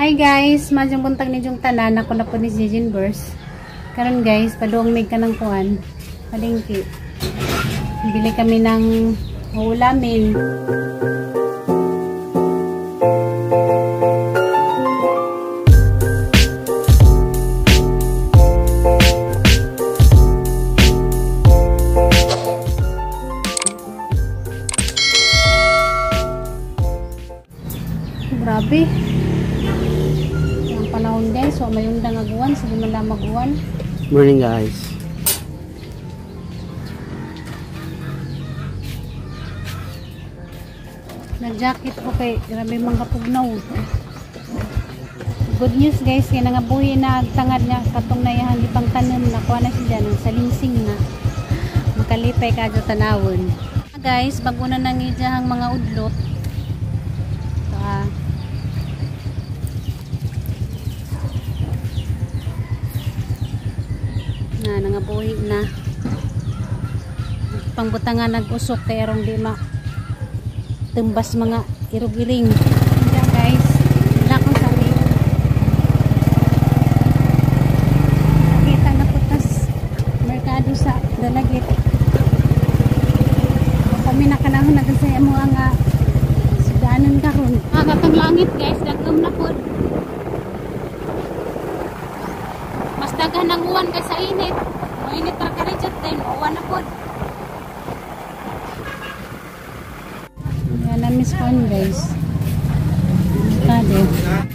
Hi guys, majang buntag ni jung tanan ako na po ni Jijin Burst. Karon guys, padung mig ka ng kuan. Palengke. Bili kami ng ulamin. Grabe. Ang panahon guys, so may undang aguan, sige man lang maguan. Morning guys. Nag-jacket ko kay grabe mga pugnaw. Good news guys, kaya nangabuhi na tangad niya katong nayahan di pang tanom nakuha na siya ng salinsing na makalipay kadto tanawon. Guys, bago na nangidjahang mga udlot. Nangabuhi na pangbutangan nag-usok kay arong di ma tumbas mga irugiling. Yan guys, wala kong sabi nakita na putas merkado sa dalagit kami nakanahon na kasi mo ang sudanan karon katong langit guys, dagom na po. Mas daghan ng uwan kay sa init. Mainit para ka rin dyan. Uwan na po. Yan na miss ko guys. Kade.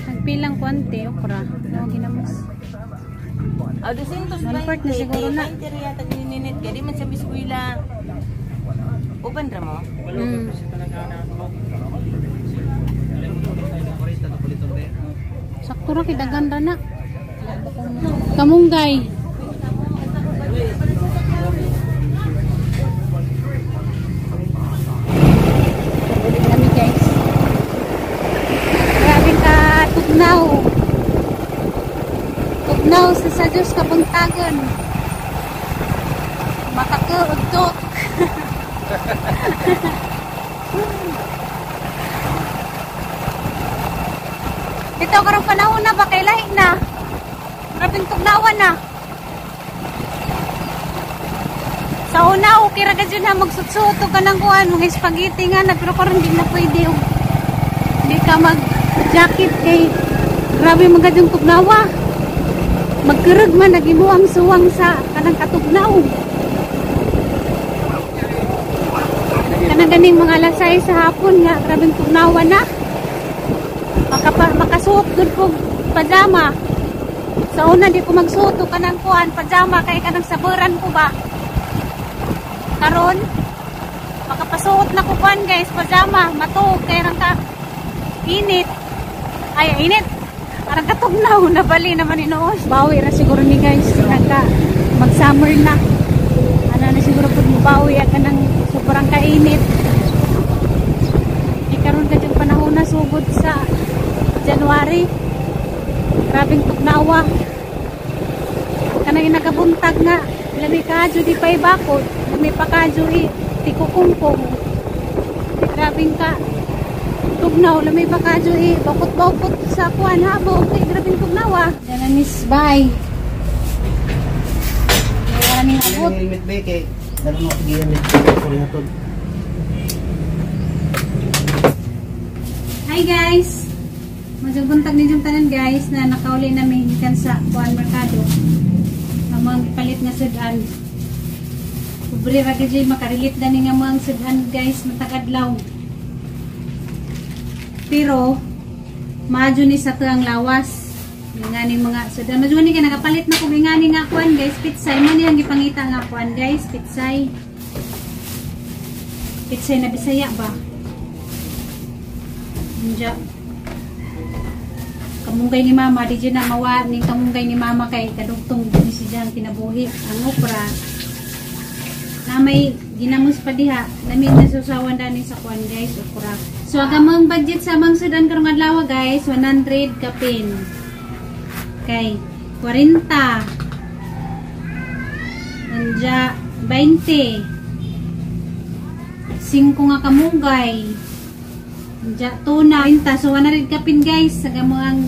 Nagpilang konti. Okra. Ano ginamos? One-part na siguro na. Kaya di man sa biskwila. Uban ra mo? Sakto ra kidagan ra na. Kamunggay. Kami guys. Grabe ka tugnaw. Tugnaw sa Diyos kabuntagon. Makakuugtok. Ito karong panahon na ba kay lahi na? Grabing tugnawan na. Sa una, okay ra dyan na magsutsuto ka ng kuhan, mga spaghetti nga na, pero parang hindi na pwede. Hindi ka mag-jacket kay grabe mga dyan tugnawa. Magkurug man, nagibuang suwang sa kanang katugnaw. Kanang ganing mga lasay sa hapon nga, grabing tugnawa na. Makasuot doon po pajama. Sa una di ko magsuot ka ng kuhan, pajama kay kanang saburan ko ba. Karon makapasuot na ko kuhan guys, pajama, matuog kay rang ka init. Ay init. Arang katugnaw na bali naman inoos. Bawi ra siguro ni guys, nagka mag-summer na. Ano na siguro pud bawi ka nang sobrang kainit. Karon ka jud panahon na sugod sa January. Grabing tugnawa. Kanang nagabuntag nga. Lami kadyo di pa ibakot. Lami pa kadyo tikukungkong. Grabing ka tugnaw. Lami pa kadyo bakot-bakot sa kuwan habo. Okay, grabing tugnawa. Yan na miss, bye. Maraming abot. Helmet ba kay dalo mo gigamit ko rin ato. Hi guys. Majang buntag ni yung tanan guys na nakauli namin ikan sa kuan merkado. Amang palit nga sudan. Kubre ra gyud makarilit dani nga mga sudan guys matakadlaw. Pero maadyo ni sa tuang lawas. Ngani mga sudan. Madyo ni ka nakapalit na ko ngani nga kuan guys, pitsay man yang gipangita nga kuan guys, pitsay. Pitsay na Bisaya ba? Nja kamunggay ni mama di dyan na mawa ning kamunggay ni mama kay kadugtong ni si dyan kinabuhi ang okra na may ginamos pa diha namin nasusawan dani sa kuan guys okra. So agamang budget sa mga sudan karong adlaw guys 100 kapin kay 40 nanja 20 5 nga kamunggay. Tuna, so 100 kapin guys, sa gamuang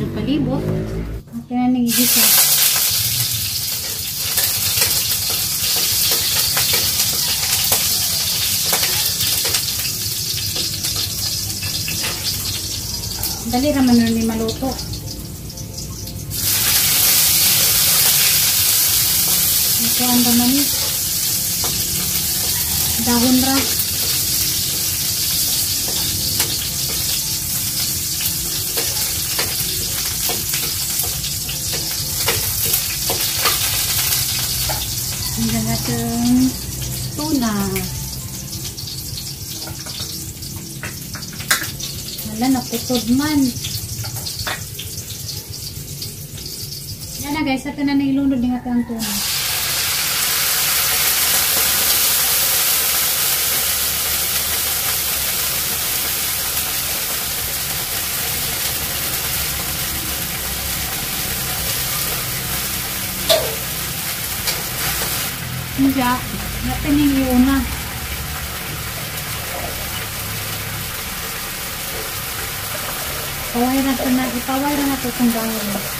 kadyo palibot. Okay na nagigisa. Dali raman na ni maluto. Ito ang damani. Dahon ra. Hanggang natin tuna. Wala, naputod man. Yan na guys, ito na nailunod din natin ang tuna. Hindi, natin yung iuna. Ipaway na ito itong dahon.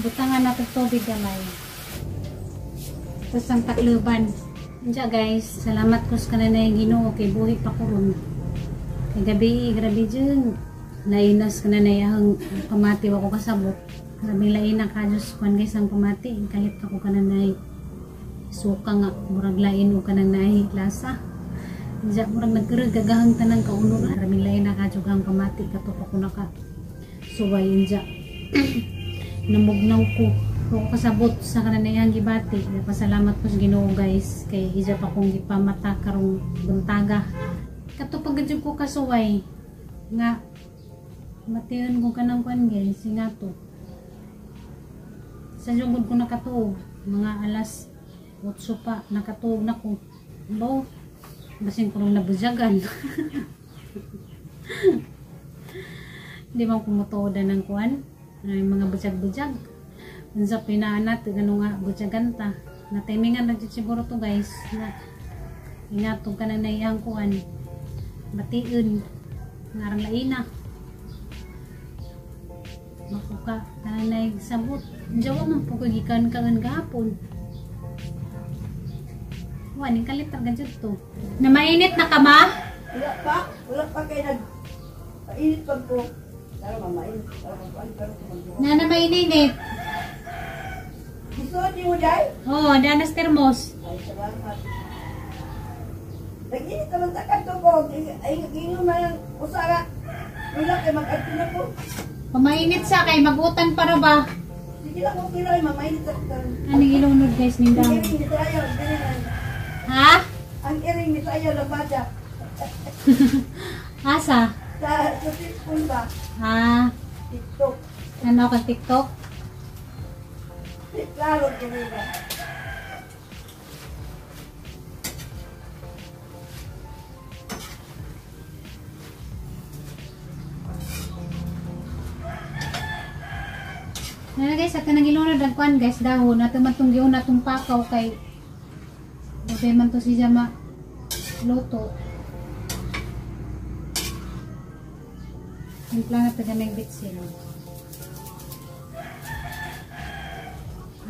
Butangan natin tubig gamay. Tapos ang takluban. Diyan guys, salamat ko sa kananay Ginoo kay buhi pa ko ron. Kay gabi, grabe dyan. Nainas kananay ang pamati wa ko kasabot. Grabe lain ang kadyos kuan guys ang pamati. Kalit ako kananay. Suka nga, murag lain o kananay lasa. Diyan murag nagkarag gagahang tanang kaunor. Grabe lain ang kadyos ang pamati. Katupak ko naka suway diyan. Namugnaw ko kung kasabot sa kananayang gibati. Pasalamat ko sa Ginoo guys kay hija pa kong gipamata karong buntaga. Kato pagadyo ko kasuway nga matiyon ko kanang kuan guys nga to. Sa jugod ko nakatuog mga alas 8 pa nakatuog na ko. Baw basin ko nung nabudyagan. Di ba kumutoda ng kuan? Ay mga budyag-budyag. Unsa pinaanat gano nga budyaganta. Na timingan na siguro to guys na ingatong ka na naiyang kuan. Batiun. Ngarang laina. Makuka ka na nagsabot. Jawa man po kagikan ka nga gahapon. Wani kalit talaga dyan to. Na mainit na ka ma? Wala pa. Wala pa kayo nag-init pa po. Na mainit. Gusto niyo mo dahil? Oo, danas termos. Ay, salamat. Nag-init naman sa kanto ko. Ay, ginyo na yung usara. Wala kayo mag-agto na po. Pamainit sa kay magutan para ba? Sige lang kung piloy, mamainit sa kanto. Anong ilunod guys Ang nindang? iring ni tayo. Ha? Ang iring ni tayo na bata. Asa? Sa cellphone ba? Ha? TikTok. Ano ka TikTok? Klaro ko nila. Ano guys, at nagilunod ang kuan guys dahon at matunggiw na itong pakaw kay okay man to si Jama luto. Timpla na taga ng bitsin.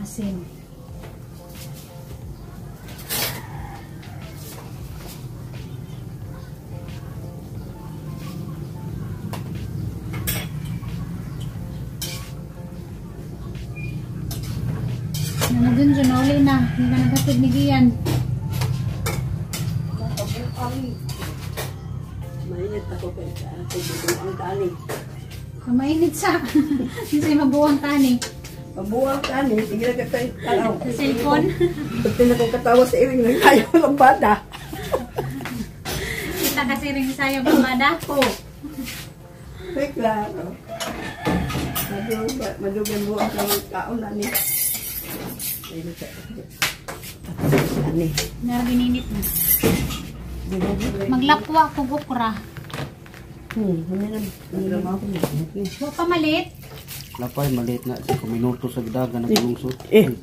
Asin. Nanadun dyan, uli na. Hindi ka nagatid ni Gian. Mainit ako kay ang tani. Mainit sa. Kasi mabuwang tani. Mabuwang tani, sige na katay talaw. Sa cellphone. Pati na kong katawa sa iring ng kayo ng bata. Kita kasi rin sa'yo, babada. Oo. Wait lang. Madugan mo ang kaon na ni. Ani. Naragininit na. Maglapwa ko okra. Huwag pa malit. Lapay, maliit na. 5 minuto sa gidagan na kulungso.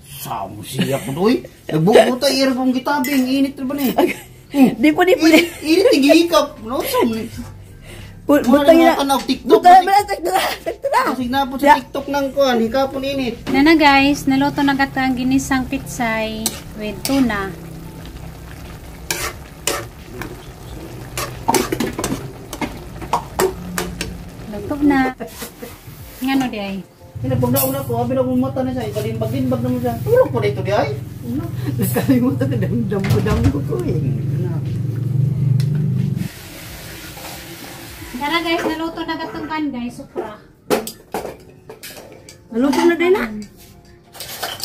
Samo siya ko doy. Nagbuo tayo, ira kong gitabing. Init na ba ni? Di po. Init, tigikap. No, sam. Butang na. na. TikTok. Butang na. Tektura. Kasi na po sa TikTok ng kuhan. Hikapon init. Na guys, naluto na gata ang ginisang pitsay with tuna. Luto na. Ngano di ay? Pinagpagdauna ko, abi na kong mata na siya. Ikalimbag-limbag naman siya. Tulog po dito di ay. Nakalimutan na dam ko ko eh. Tara guys, naluto na gatong kan guys, supra. Naluto na din na.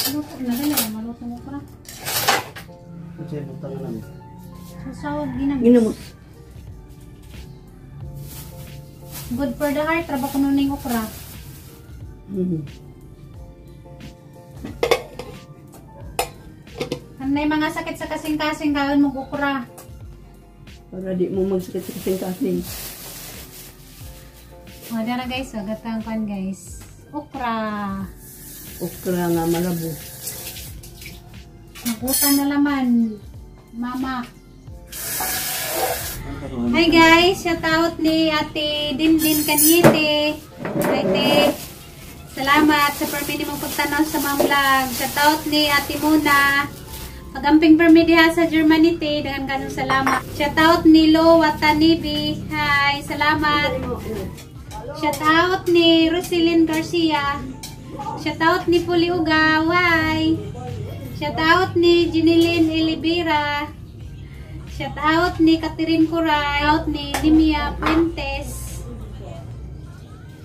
Naluto na din na, maluto mo pra. Kasi butang na namin. Sasawag ginamit. Ginamot. Good for the heart, traba ko nuning okra. Anay mga sakit sa kasing-kasing gawin mo okra. Para di mo magsakit sa kasing-kasing. O, dara guys, gatang kan guys. Okra. Okra nga malabo. Nabutan na laman. Mama. Hi guys, shout out ni Ate Dindin Kanite. Ate, salamat sa permit mong pagtanaw sa mga vlog. Shout out ni Ate Muna. Pagamping permit diha sa Germany te, dagan kanong salamat. Shout out ni Lo Watanibi. Hi, salamat. Shout out ni Roselyn Garcia. Shout out ni Puli Ugaway. Shout out ni Jinilin Elibira. Shout out ni Catherine Coray. Shout out ni Dimia Puentes.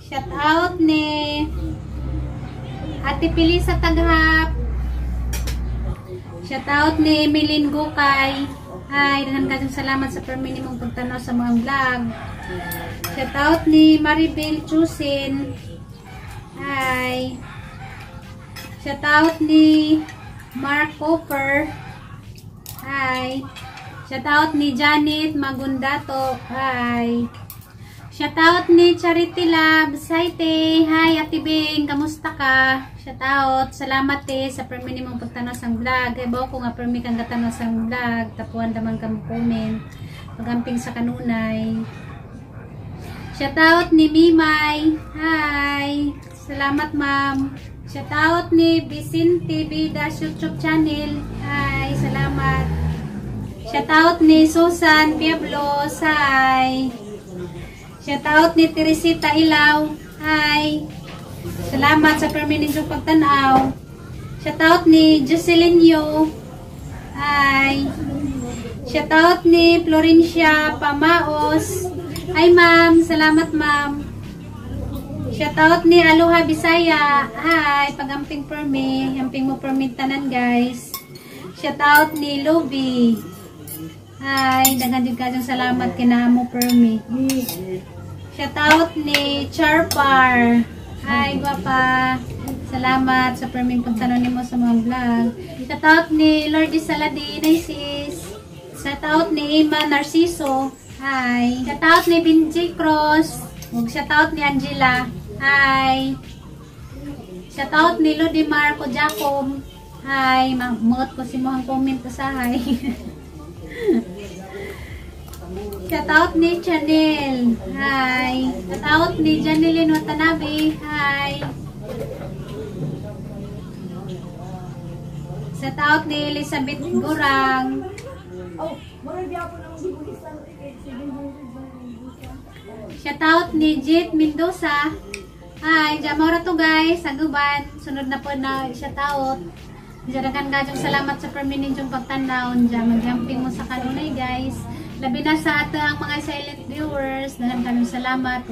Shout out ni Ate Pilisa Taghap. Shout out ni Emilyn Gukay. Hi, daghang kasing salamat sa permit mong pagtanaw sa mga vlog. Shout out ni Maribel Chusin. Hi. Shout out ni Mark Cooper. Hi. Shout out ni Janet Magundato. Hi. Shout out ni Charity Labs. Hi te. Hi Ate Bing. Kamusta ka? Shout out. Salamat te sa permi mong pagtanaw sa vlog. Kay bao ko nga permi kang katanaw sa vlog. Tapuan daman ka mo comment. Pagamping sa kanunay. Shout out ni Mimay. Hi. Salamat ma'am. Shout out ni Vicente Vidas YouTube channel. Hi. Salamat. Shout out ni Susan Piablos. Hi. Shout out ni Teresita Ilaw. Hi. Salamat sa permanent yung pagtanaw. Shout out ni Jocelyn Yu. Hi. Shout out ni Florencia Pamaos. Hi ma'am. Salamat ma'am. Shout out ni Aloha Bisaya. Hi. Pagamping permi. Yamping mo permit tanan guys. Shout out ni Luby. Hi, daghang jud kayong salamat kina mo permi. Shout out ni Charpar. Hi, guwapa. Salamat sa perming pagtanong nimo sa mga vlog. Shout out ni Lordy Saladin. Hi sis. Shout out ni Ima Narciso. Hi. Shout out ni Benji Cross. Ug shout out ni Angela. Hi. Shout out ni Lodimar ko Jacob. Hi, mamot ko si mohang comment sa hi. Shout out ni Chanel. Hi. Shout out ni Janilyn Watanabe. Hi. Shout out ni Elizabeth Gurang. Shout out ni Jit Mendoza. Hi. Jamora to guys. Saguban. Sunod na po na shout out. Jadakan gajong salamat sa perminin yung pagtanaw. Magyamping mo sa kanunay guys. Labi na sa atang mga silent viewers. Dahan kami salamat.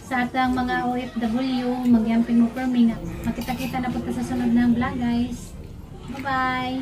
Sa atang mga OFW. Magyamping mo permi na. Makita-kita na po sa sunod ng vlog guys. Bye bye.